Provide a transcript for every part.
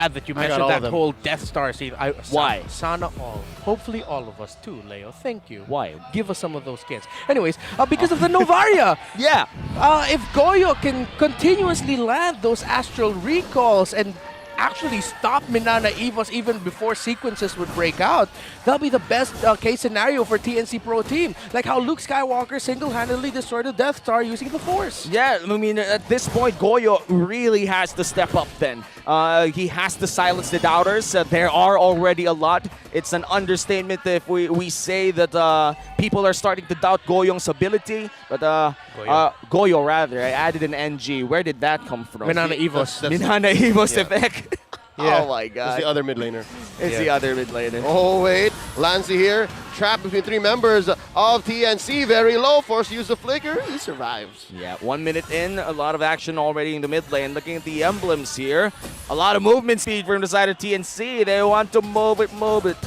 Glad that you mentioned that whole Death Star scene. Why? Sana all. Hopefully all of us too, Leo. Thank you. Why? Give us some of those skins. Anyways, because of the Novaria. Yeah. If Goyo can continuously land those astral recalls and actually stop Mnne Evos even before sequences would break out, that'll be the best case scenario for TNC Pro Team. Like how Luke Skywalker single-handedly destroyed the Death Star using the Force. Yeah, I mean, at this point, Goyo really has to step up then. He has to silence the doubters. There are already a lot. It's an understatement if we say that people are starting to doubt Goyong's ability. But Goyo, rather. I added an NG. Where did that come from? Mnne Evos. Mnne Evos effect. Yeah. Oh my god. It's the other mid laner. It's the other mid laner. Oh wait, Lancy here, trapped between 3 members of TNC, very low, forced to use the flicker, he survives. Yeah, 1 minute in, a lot of action already in the mid lane. Looking at the emblems here, a lot of movement speed from the side of TNC. They want to move it.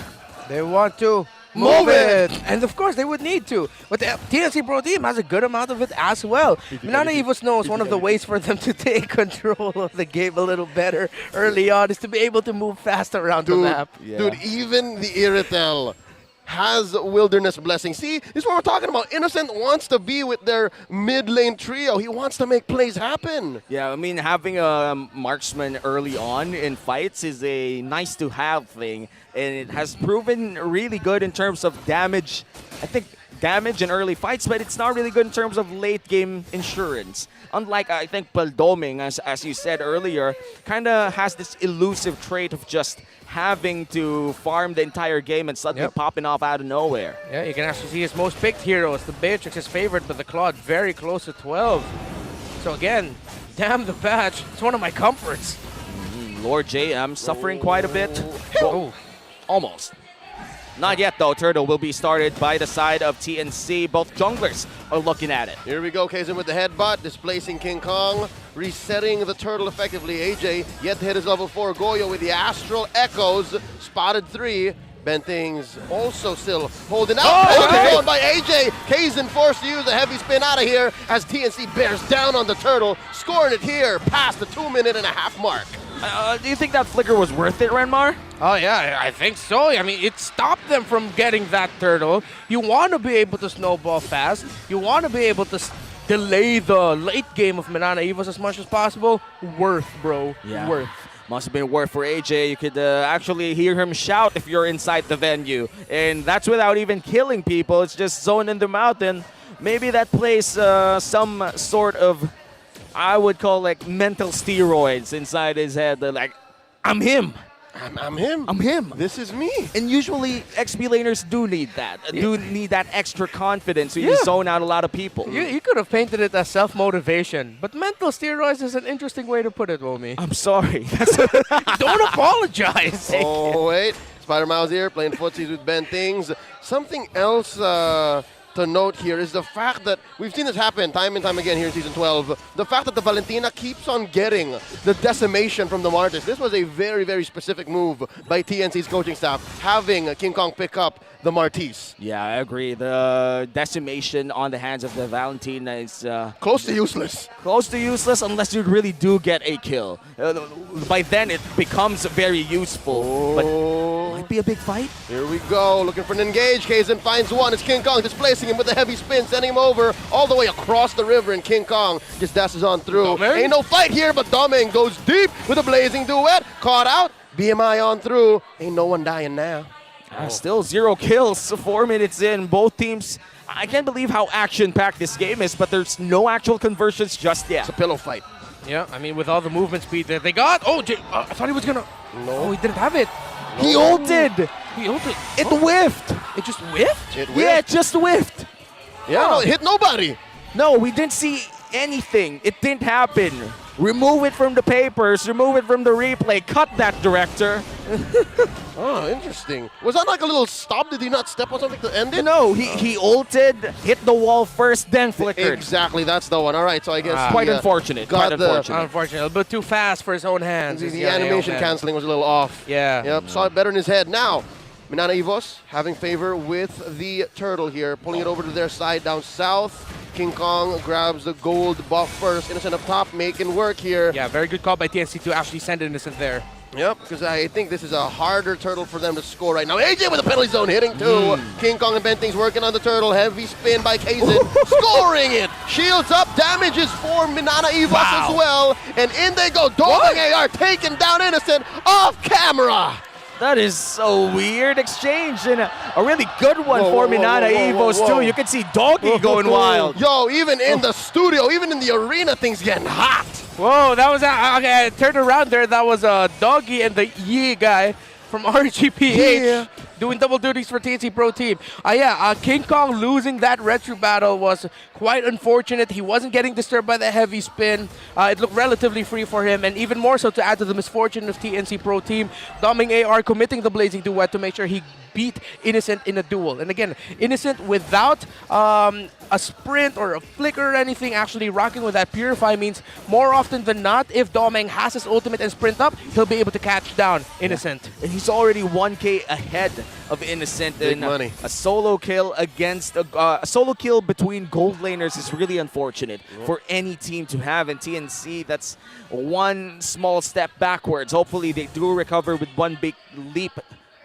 They want to move it! And of course, they would need to. But the TNC Pro Team has a good amount of it as well. Mnne Evos knows one of the ways for them to take control of the game a little better early on is to be able to move fast around the map. Yeah. Dude, even the Iritel has Wilderness Blessing. See, this is what we're talking about. Innocent wants to be with their mid lane trio. He wants to make plays happen. Yeah, I mean, having a marksman early on in fights is a nice to have thing. And it has proven really good in terms of damage. I think damage in early fights, but it's not really good in terms of late game insurance. Unlike, I think, Paldoming, as you said earlier, kind of has this elusive trait of just having to farm the entire game and suddenly popping off out of nowhere. Yeah, you can actually see his most picked heroes. The Beatrix is favored, but the Claude very close to 12. So again, damn the patch. It's one of my comforts. Lord J, I'm suffering quite a bit. Oh. Almost. Not yet, though. Turtle will be started by the side of TNC. Both junglers are looking at it. Here we go, Kaizen with the headbutt, displacing King Kong, resetting the turtle effectively. AJ yet to hit his level 4. Goyo with the Astral Echoes, spotted 3. Benting's also still holding out. Oh, okay. By AJ. Kaizen forced to use a heavy spin out of here as TNC bears down on the turtle, scoring it here past the 2.5-minute mark. Do you think that flicker was worth it, Renmar? Oh yeah, I think so. I mean, it stopped them from getting that turtle. You want to be able to snowball fast. You want to be able to delay the late game of Mnne Evos as much as possible. Worth, bro. Yeah. Worth. Must have been worth for AJ. You could actually hear him shout if you're inside the venue. And that's without even killing people. It's just zoning them out. And maybe that plays some sort of, I would call like mental steroids inside his head. They're like, I'm him. I'm him. I'm him. This is me. And usually XP laners do need that. Do need that extra confidence so you zone out a lot of people. You could have painted it as self-motivation, but mental steroids is an interesting way to put it, Womi. I'm sorry. Don't apologize. Oh, wait. Spider Mouse here playing footsies with Ben Things. Something else to note here is the fact that we've seen this happen time and time again here in Season 12. The fact that the Valentina keeps on getting the decimation from the Martyrs. This was a very, very specific move by TNC's coaching staff, having King Kong pick up the Martis. Yeah, I agree. The decimation on the hands of the Valentina is close to useless. Close to useless unless you really do get a kill. By then, it becomes very useful. But might be a big fight. Here we go, looking for an engage. Kaizen finds one. It's King Kong displacing him with a heavy spin, sending him over all the way across the river, and King Kong just dashes on through. Doming? Ain't no fight here, but Doming goes deep with a blazing duet. Caught out, BMI on through. Ain't no one dying now. Still 0 kills, 4 minutes in. Both teams, I can't believe how action-packed this game is, but there's no actual conversions just yet. It's a pillow fight. Yeah, I mean, with all the movement speed that they got. Oh, I thought he was going to. No, he didn't have it. He ulted. He ulted. It whiffed. It just whiffed? It whiffed. Yeah, it just whiffed. Yeah, no, it hit nobody. No, we didn't see anything. It didn't happen. Remove it from the papers. Remove it from the replay. Cut that, director. Oh, interesting. Was that like a little stop? Did he not step on something to end it? No, he ulted, hit the wall first, then flickered. Exactly, that's the one. All right, so I guess quite unfortunate. Quite unfortunate. Unfortunate, but too fast for his own hands. The animation canceling was a little off. Yeah. Yep, saw it better in his head. Now, Mnne Evos having favor with the turtle here, pulling it over to their side down south. King Kong grabs the gold buff first. Innocent up top, making work here. Yeah, very good call by TNC to actually send Innocent there. Yep, because I think this is a harder turtle for them to score right now. AJ with the penalty zone hitting too. King Kong and Benting's working on the turtle. Heavy spin by Kazin, scoring it. Shields up, damages for Mnne Evos as well. And in they go. Doggy AR taken down Innocent off camera. That is so weird exchange and a really good one for Mnne Evos too. You can see Doggy going wild. Yo, even in the studio, even in the arena, things getting hot. Whoa, that was okay. I turned around there. That was a Doggy and the Yi guy from RGPH doing double duties for TNC Pro Team. King Kong losing that retro battle was quite unfortunate. He wasn't getting disturbed by the heavy spin. It looked relatively free for him, and even more so to add to the misfortune of TNC Pro Team, Doming AR committing the Blazing Duet to make sure he beat Innocent in a duel. And again, Innocent without a sprint or a flicker or anything, actually rocking with that Purify means more often than not, if Doming has his ultimate and sprint up, he'll be able to catch down Innocent. And he's already 1K ahead of Innocent. Big and money. A solo kill against a solo kill between gold laners is really unfortunate for any team to have. And TNC, that's one small step backwards. Hopefully they do recover with one big leap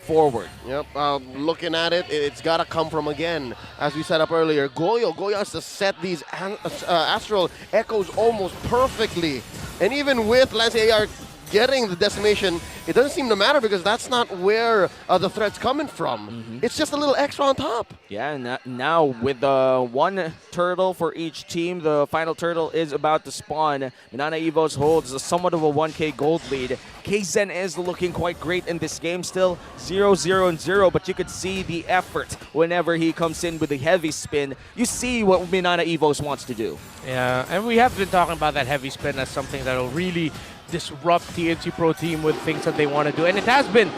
forward. Yep, looking at it, it's got to come from, again, as we set up earlier, Goyo has to set these Astral Echoes almost perfectly. And even with Lance AR getting the decimation, it doesn't seem to matter because that's not where the threat's coming from. It's just a little extra on top. Yeah, and now with one turtle for each team, the final turtle is about to spawn. Mnne Evos holds somewhat of a 1K gold lead. Kzen is looking quite great in this game still, 0-0-0, but you could see the effort whenever he comes in with the heavy spin. You see what Mnne Evos wants to do. Yeah, and we have been talking about that heavy spin as something that will really disrupt TNC Pro Team with things that they want to do. And it has been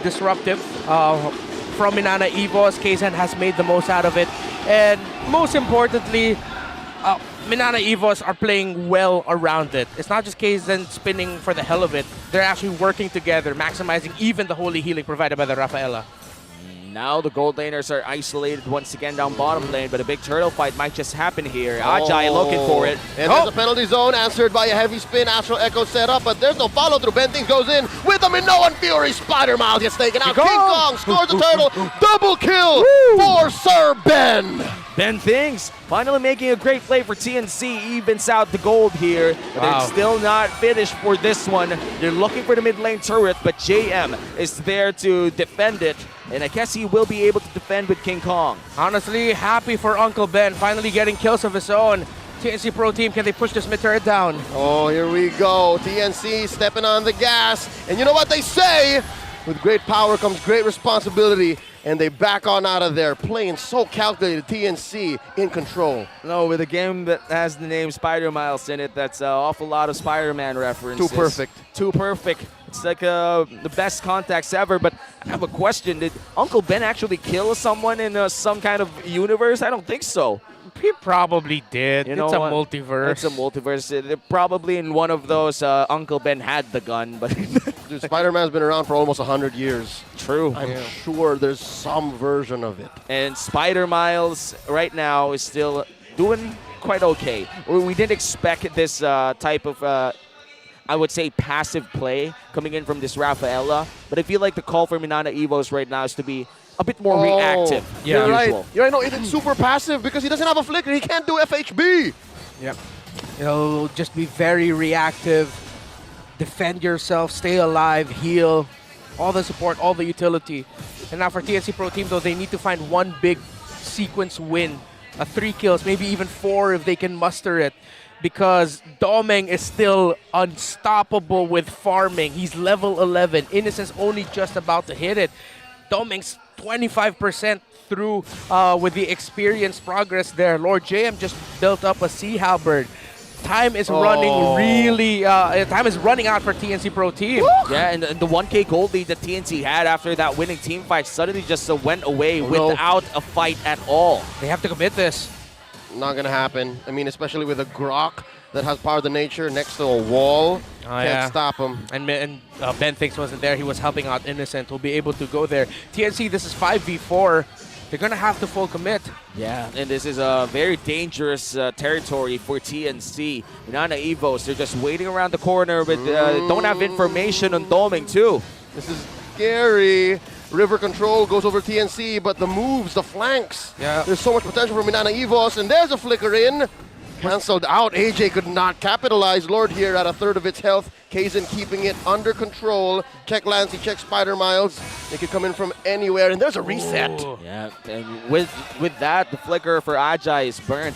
disruptive from Mnne Evos. Kzen has made the most out of it. And most importantly, Mnne Evos are playing well around it. It's not just Kzen spinning for the hell of it. They're actually working together, maximizing even the holy healing provided by the Rafaela. Now the gold laners are isolated once again down bottom lane, but a big turtle fight might just happen here. Ajay looking for it. And there's a penalty zone answered by a heavy spin. Astral Echo set up, but there's no follow through. Benting goes in with a Minoan Fury. Spider Miles gets taken out. King Kong scores the turtle. Double kill for Sir Ben. Ben Things finally making a great play for TNC, evens out the gold here. But they're still not finished for this one. They're looking for the mid lane turret, but JM is there to defend it. And I guess he will be able to defend with King Kong. Honestly, happy for Uncle Ben finally getting kills of his own. TNC Pro Team, can they push this mid turret down? Oh, here we go. TNC stepping on the gas. And you know what they say? With great power comes great responsibility. And they back on out of there, playing so calculated. TNC in control. No, with a game that has the name Spider Miles in it, that's an awful lot of Spider-Man references. Too perfect. Too perfect. It's like the best contacts ever, but I have a question. Did Uncle Ben actually kill someone in some kind of universe? I don't think so. He probably did. You know it's a what? multiverse. It's a multiverse. They're probably in one of those Uncle Ben had the gun, but... Dude, Spider-Man's been around for almost 100 years. True. I'm sure there's some version of it. And Spider Miles right now is still doing quite okay. We didn't expect this type of, I would say, passive play coming in from this Rafaela, but I feel like the call for Mnne Evos right now is to be a bit more reactive. Yeah. You're right. Usual. You're right. No, it's super passive because he doesn't have a flicker. He can't do FHB. Yep. You'll just be very reactive. Defend yourself, stay alive, heal, all the support, all the utility. And now for TNC Pro Team, though, they need to find one big sequence win. 3 kills, maybe even 4 if they can muster it. Because Doming is still unstoppable with farming. He's level 11. Innocent's only just about to hit it. Doming's 25% through with the experience progress there. Lord JM just built up a Sea Halberd. Time is running really, time is running out for TNC Pro Team. Woo! Yeah, and the 1K gold lead that TNC had after that winning team fight suddenly just went away without a fight at all. They have to commit this. Not going to happen. I mean, especially with a Grok that has power of the nature next to a wall. Can't stop him. And Ben Thinks wasn't there. He was helping out Innocent. Will be able to go there. TNC, this is 5v4. they're going to have to full commit. Yeah, and this is a very dangerous territory for TNC. Mnne Evos, they're just waiting around the corner, but don't have information on Doming too. This is scary. River control goes over TNC, but the moves, the flanks. Yeah. There's so much potential for Mnne Evos, and there's a flicker in. Cancelled out. AJ could not capitalize. Lord here at a third of its health. Kaizen keeping it under control. Check Lancey, check Spider Miles. They could come in from anywhere, and there's a reset. Ooh. Yeah, and with that, the flicker for Ajay is burnt.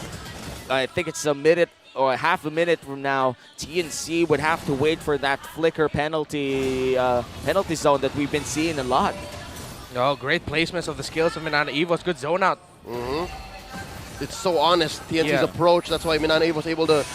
I think it's a minute or half a minute from now. TNC would have to wait for that flicker penalty zone that we've been seeing a lot. Oh, great placements of the skills of Mnne Evos. Good zone out. It's so honest, TNC's Yeah. approach. That's why Mnne was able to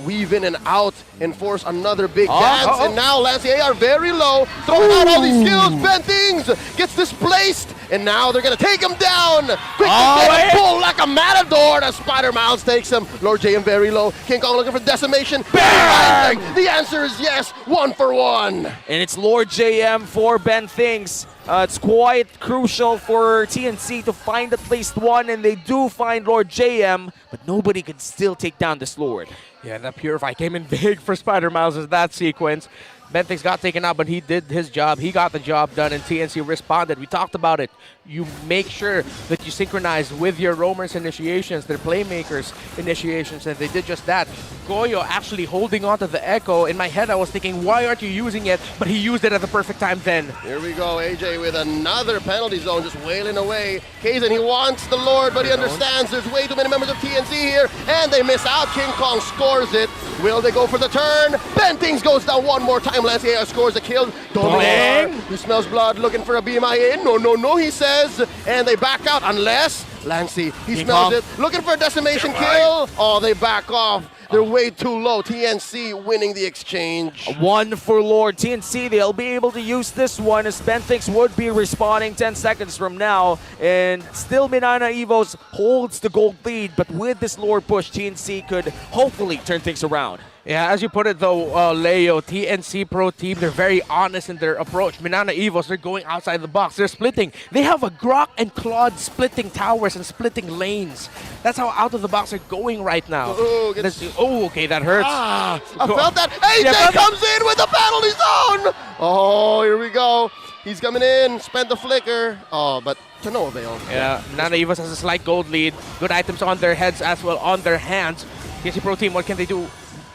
weave in and out and force another big dance. And now Lancey are very low, throwing out all these skills. Ben Things gets displaced, and now they're going to take him down. Quick to get a pull like a matador. The Spider Mouse takes him. Lord JM very low. King Kong looking for decimation. Bang! The answer is yes, 1 for 1. And it's Lord JM for Ben Things. It's quite crucial for TNC to find at least one, and they do find Lord JM, but nobody can still take down this Lord. Yeah, that Purify came in big for Spider Miles as that sequence. Benthics got taken out, but he did his job. He got the job done, and TNC responded. We talked about it. You make sure that you synchronize with your roamers initiations, their playmakers initiations, and they did just that. Goyo actually holding on to the Echo. In my head, I was thinking, why aren't you using it? But he used it at the perfect time then. Here we go, AJ with another penalty zone, just wailing away. Kaizen, he wants the Lord, but he understands there's way too many members of TNC here, and they miss out. King Kong scores it. Will they go for the turn? Ben Things goes down one more time. Lancey scores a kill. Bang! He smells blood, looking for a BMIA. No, no, no, he says. And they back out unless Lancey, he smells it. Looking for a decimation kill. Oh, they back off. They're way too low. TNC winning the exchange. 1 for Lord. TNC, they'll be able to use this one as Benthics would be respawning 10 seconds from now. And still Mnne Evos holds the gold lead, but with this Lord push, TNC could hopefully turn things around. Yeah, as you put it though, Leo, TNC Pro Team, they're very honest in their approach. Mnne Evos, they're going outside the box. They're splitting. They have a Grok and Claude splitting towers and splitting lanes. That's how out of the box they're going right now. Okay, that hurts. I felt that. AJ comes in with the penalty zone. Oh, here we go. He's coming in, spent the flicker. Oh, but to no avail. Yeah, Mnne Evos has a slight gold lead. Good items on their heads as well on their hands. TNC Pro Team, what can they do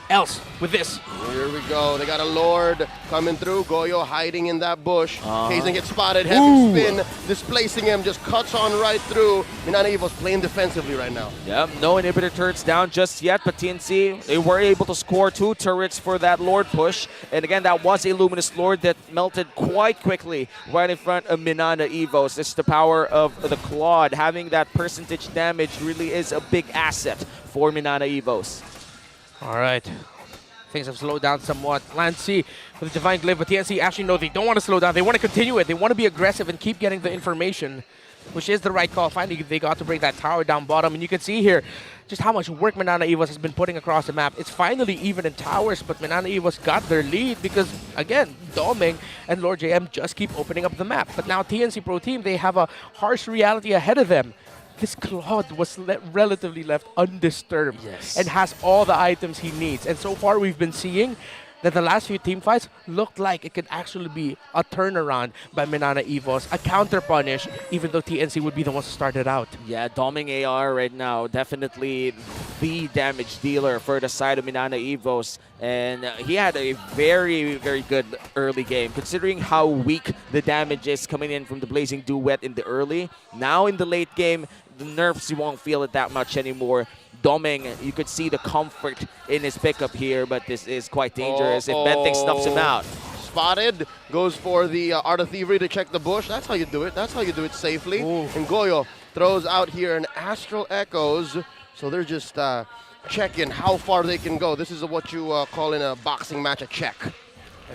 else with this? Here we go. They got a Lord coming through. Goyo hiding in that bush. Kaizen gets spotted. Heavy spin. Displacing him. Just cuts on right through. Mnne Evos playing defensively right now. Yep, no inhibitor turrets down just yet, but TNC, they were able to score 2 turrets for that Lord push. And again, that was a Luminous Lord that melted quite quickly right in front of Mnne Evos. It's the power of the Claude. Having that percentage damage really is a big asset for Mnne Evos. All right. Things have slowed down somewhat. Lancey with the Divine Glyph, but TNC actually no, they don't want to slow down. They want to continue it. They want to be aggressive and keep getting the information, which is the right call. Finally, they got to bring that tower down bottom, and you can see here just how much work Mnne Evos has been putting across the map. It's finally even in towers, but Mnne Evos got their lead because, again, Doming and Lord JM just keep opening up the map. But now TNC Pro Team, they have a harsh reality ahead of them. This Claude was relatively left undisturbed and has all the items he needs. And so far, we've been seeing that the last few team fights looked like it could actually be a turnaround by Mnne Evos, a counter punish, even though TNC would be the ones to start it out. Yeah, Doming AR right now, definitely the damage dealer for the side of Mnne Evos. And he had a very, very good early game, considering how weak the damage is coming in from the Blazing Duet in the early. Now in the late game, the nerfs, you won't feel it that much anymore. Doming, you could see the comfort in his pickup here, but this is quite dangerous if Benthic snuffs him out. Spotted, goes for the Art of Thievery to check the bush. That's how you do it. That's how you do it safely. And Goyo throws out here an Astral Echoes. So they're just checking how far they can go. This is what you call in a boxing match a check.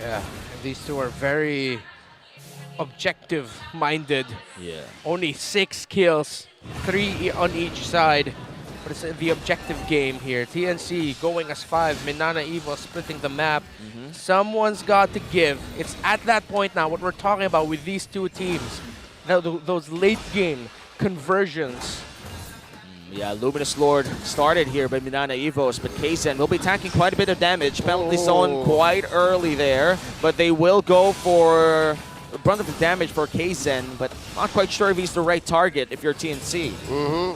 Yeah, and these two are very objective-minded. Yeah. Only 6 kills, 3 on each side. But it's the objective game here. TNC going as 5. Mnne Evos splitting the map. Someone's got to give. It's at that point now, what we're talking about with these two teams. Now, those late game conversions. Yeah, Luminous Lord started here by Mnne Evos, but Kaizen will be tanking quite a bit of damage. Penalty zone quite early there, but they will go for the brunt of the damage for Kaizen, but not quite sure if he's the right target if you're TNC.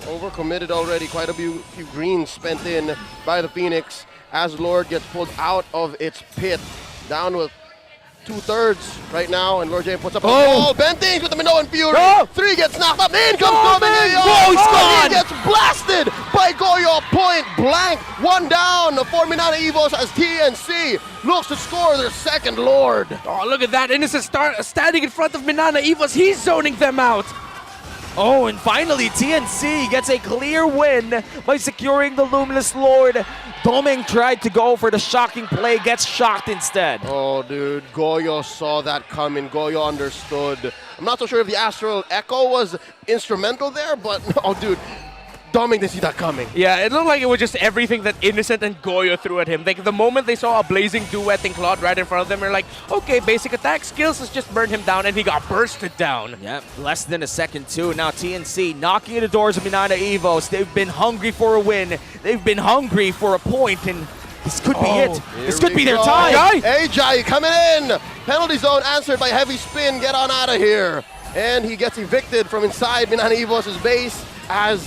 Overcommitted already. Quite a few greens spent in by the Phoenix as Lord gets pulled out of its pit. Down with 2/3 right now, and Lord James puts up a ball. Ben Things with the Minoan Fury. 3 gets knocked up. In comes Dominion. He's gone. He gets blasted by Goyo point blank. 1 down for Mnne Evos as TNC looks to score their second Lord. Oh, look at that. Innocent standing in front of Mnne Evos. He's zoning them out. Oh, and finally TNC gets a clear win by securing the Luminous Lord. Doming tried to go for the shocking play, gets shocked instead. Oh, dude, Goyo saw that coming. Goyo understood. I'm not so sure if the Astral Echo was instrumental there, but oh, dude, Doming didn't see that coming. Yeah, it looked like it was just everything that Innocent and Goyo threw at him. Like, the moment they saw a blazing duet and Claude right in front of them, they're like, okay, basic attack skills, let's just burn him down, and he got bursted down. Yep, less than a second too. Now TNC knocking at the doors of Mnne Evos. They've been hungry for a win. They've been hungry for a point, and this could be it. This could be their time. Ajay coming in. Penalty zone answered by heavy spin. Get on out of here. And he gets evicted from inside Mnne Evos' base as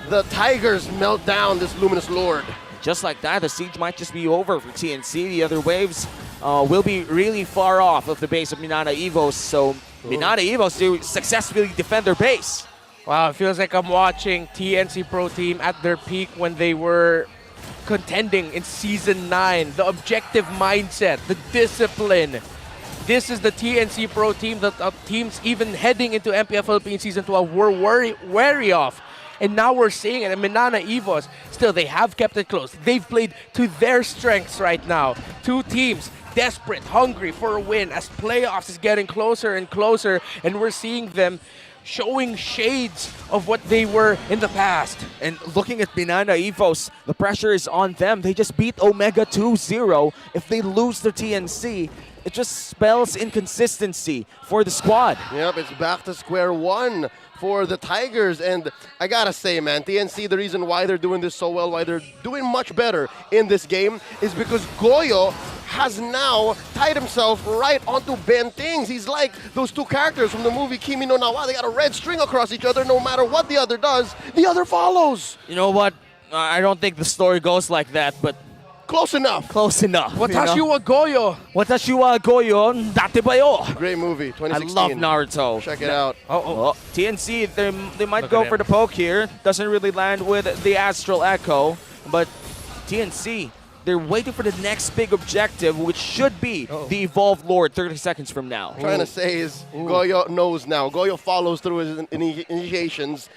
the Tigers melt down this Luminous Lord. Just like that, the siege might just be over for TNC. The other waves will be really far off of the base of Mnne Evos, so Mnne Evos do successfully defend their base. Wow, it feels like I'm watching TNC Pro Team at their peak when they were contending in Season 9. The objective mindset, the discipline. This is the TNC Pro Team that teams even heading into MPL Philippines Season 12 were wary of. And now we're seeing it. And Mnne Evos, still, they have kept it close. They've played to their strengths right now. Two teams desperate, hungry for a win as playoffs is getting closer and closer. And we're seeing them showing shades of what they were in the past. And looking at Mnne Evos, the pressure is on them. They just beat Omega 2-0. If they lose to TNC, it just spells inconsistency for the squad. Yep, it's back to square one for the Tigers. And I gotta say, man, TNC, the reason why they're doing this so well, why they're doing much better in this game, is because Goyo has now tied himself right onto Ben Things. He's like those two characters from the movie Kimi no Na wa. They got a red string across each other. No matter what the other does, the other follows. You know what? I don't think the story goes like that, but close enough. Close enough. Watashi wa Goyo. Watashi wa Goyo, dati ba yo? Great movie, 2016. I love Naruto. Check it out. TNC, they might go for the poke here. Doesn't really land with the Astral Echo, but TNC, they're waiting for the next big objective, which should be the Evolved Lord 30 seconds from now. Trying to say is Goyo knows now. Goyo follows through his initiations,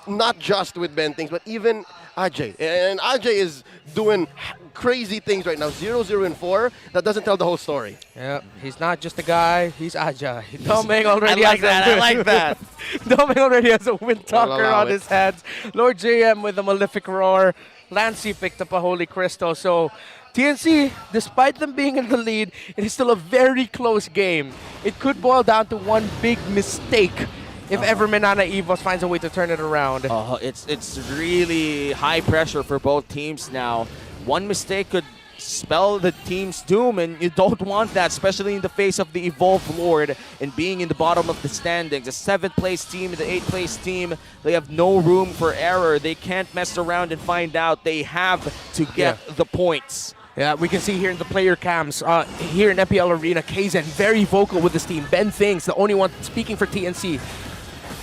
not just with Ben Things, but even Ajay. And Ajay is doing crazy things right now. 0-0-4. That doesn't tell the whole story. Yeah, he's not just a guy, he's Ajay. Doming already I like that. Doming already has a wind talker allow on it. his hands. Lord JM with a malefic roar. Lancy picked up a Holy Crystal. So TNC, despite them being in the lead, it is still a very close game. It could boil down to one big mistake if ever Mnne Evos finds a way to turn it around. It's really high pressure for both teams now. One mistake could spell the team's doom, and you don't want that, especially in the face of the Evolved Lord and being in the bottom of the standings. The 7th place team and the 8th place team, they have no room for error. They can't mess around and find out. They have to get the points. Yeah, we can see here in the player cams, here in MPL Arena, Kaizen very vocal with this team. Ben Things, the only one speaking for TNC.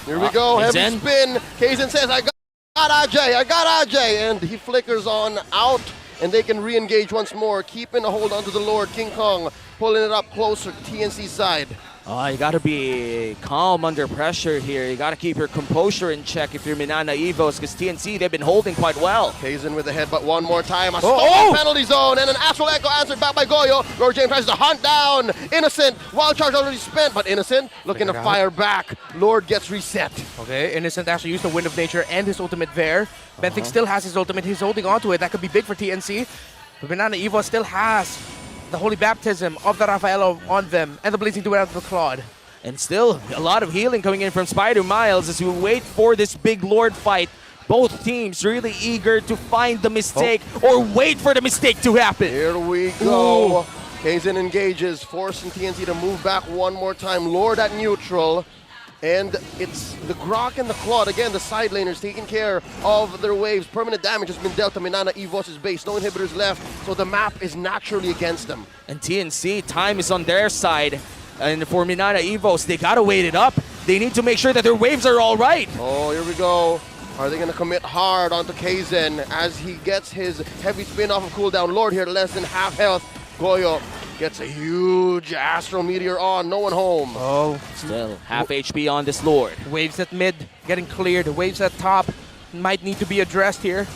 Here we go, heavy Kaizen. spin. Kaizen says, I got Ajay, and he flickers on out, and they can re-engage once more, keeping a hold onto the Lord. King Kong pulling it up closer to TNC's side. You gotta be calm under pressure here. You gotta keep your composure in check if you're Mnne Evos, because TNC, they've been holding quite well. Kaizen with the headbutt one more time. A stolen penalty zone, and an Astral Echo answered back by Goyo. Lord James tries to hunt down Innocent. Wild charge already spent, but Innocent looking to fire back. Lord gets reset. Okay, Innocent actually used the Wind of Nature and his ultimate there. Ben Things still has his ultimate. He's holding on to it. That could be big for TNC. But Mnne Evos still has the Holy Baptism of the Rafaelo on them and the Blazing Duel of the Claude. And still, a lot of healing coming in from Spider Miles as we wait for this big Lord fight. Both teams really eager to find the mistake or wait for the mistake to happen. Here we go. Kaizen engages, forcing TNC to move back one more time. Lord at neutral. And it's the Grok and the Claude, again, the side laners taking care of their waves. Permanent damage has been dealt to Mnne EVOS' base. No inhibitors left, so the map is naturally against them. And TNC, time is on their side. And for Mnne EVOS, they gotta wait it up. They need to make sure that their waves are all right. Oh, here we go. Are they going to commit hard onto Kaizen as he gets his heavy spin off of cooldown? Lord here, less than half health. Goyo gets a huge Astral Meteor on. No one home. Oh, Still, half HP on this Lord. waves at mid getting cleared. Waves at top might need to be addressed here.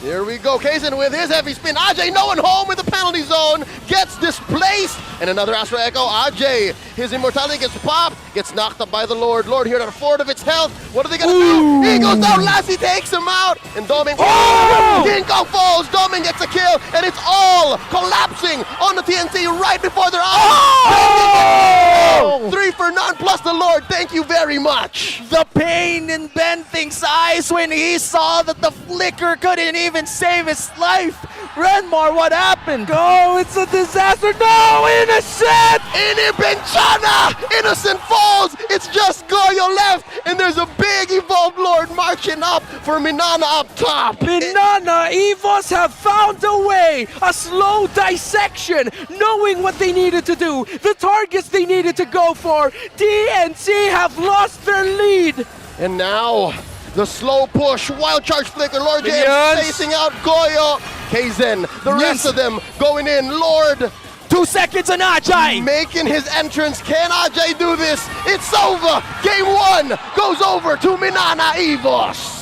Here we go. Kaizen with his heavy spin. Ajay, no one home in the penalty zone. Gets displaced. And another Astral Echo. Ajay, his immortality gets popped. Gets knocked up by the Lord. Lord here at a fourth of its health. What are they going to do? He goes down. Lassie takes him out. And Doming. Oh! Dinko falls. Doming gets a kill. And it's all collapsing on the TNC right before their eyes. Oh! 3 for none plus the Lord. Thank you very much. The pain in Benting's eyes when he saw that the flicker couldn't even save his life. Renmar, what happened? Oh, it's a disaster. No, Innocent! Inibenchana! Innocent falls! It's just Goyo left! And there's a big evolved Lord marching up for Mnne up top! Mnne EVOS have found a way, a slow dissection, knowing what they needed to do, the targets they needed to go for. TNC have lost their lead. And now, the slow push, wild charge flicker, Lord James Yes. facing out Goyo. Kaizen, the rest of them going in. Lord 2 seconds on Ajay. making his entrance. Can Ajay do this? It's over! Game 1 goes over to Mnne EVOS.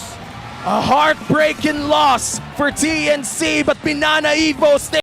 A heartbreaking loss for TNC, but Mnne EVOS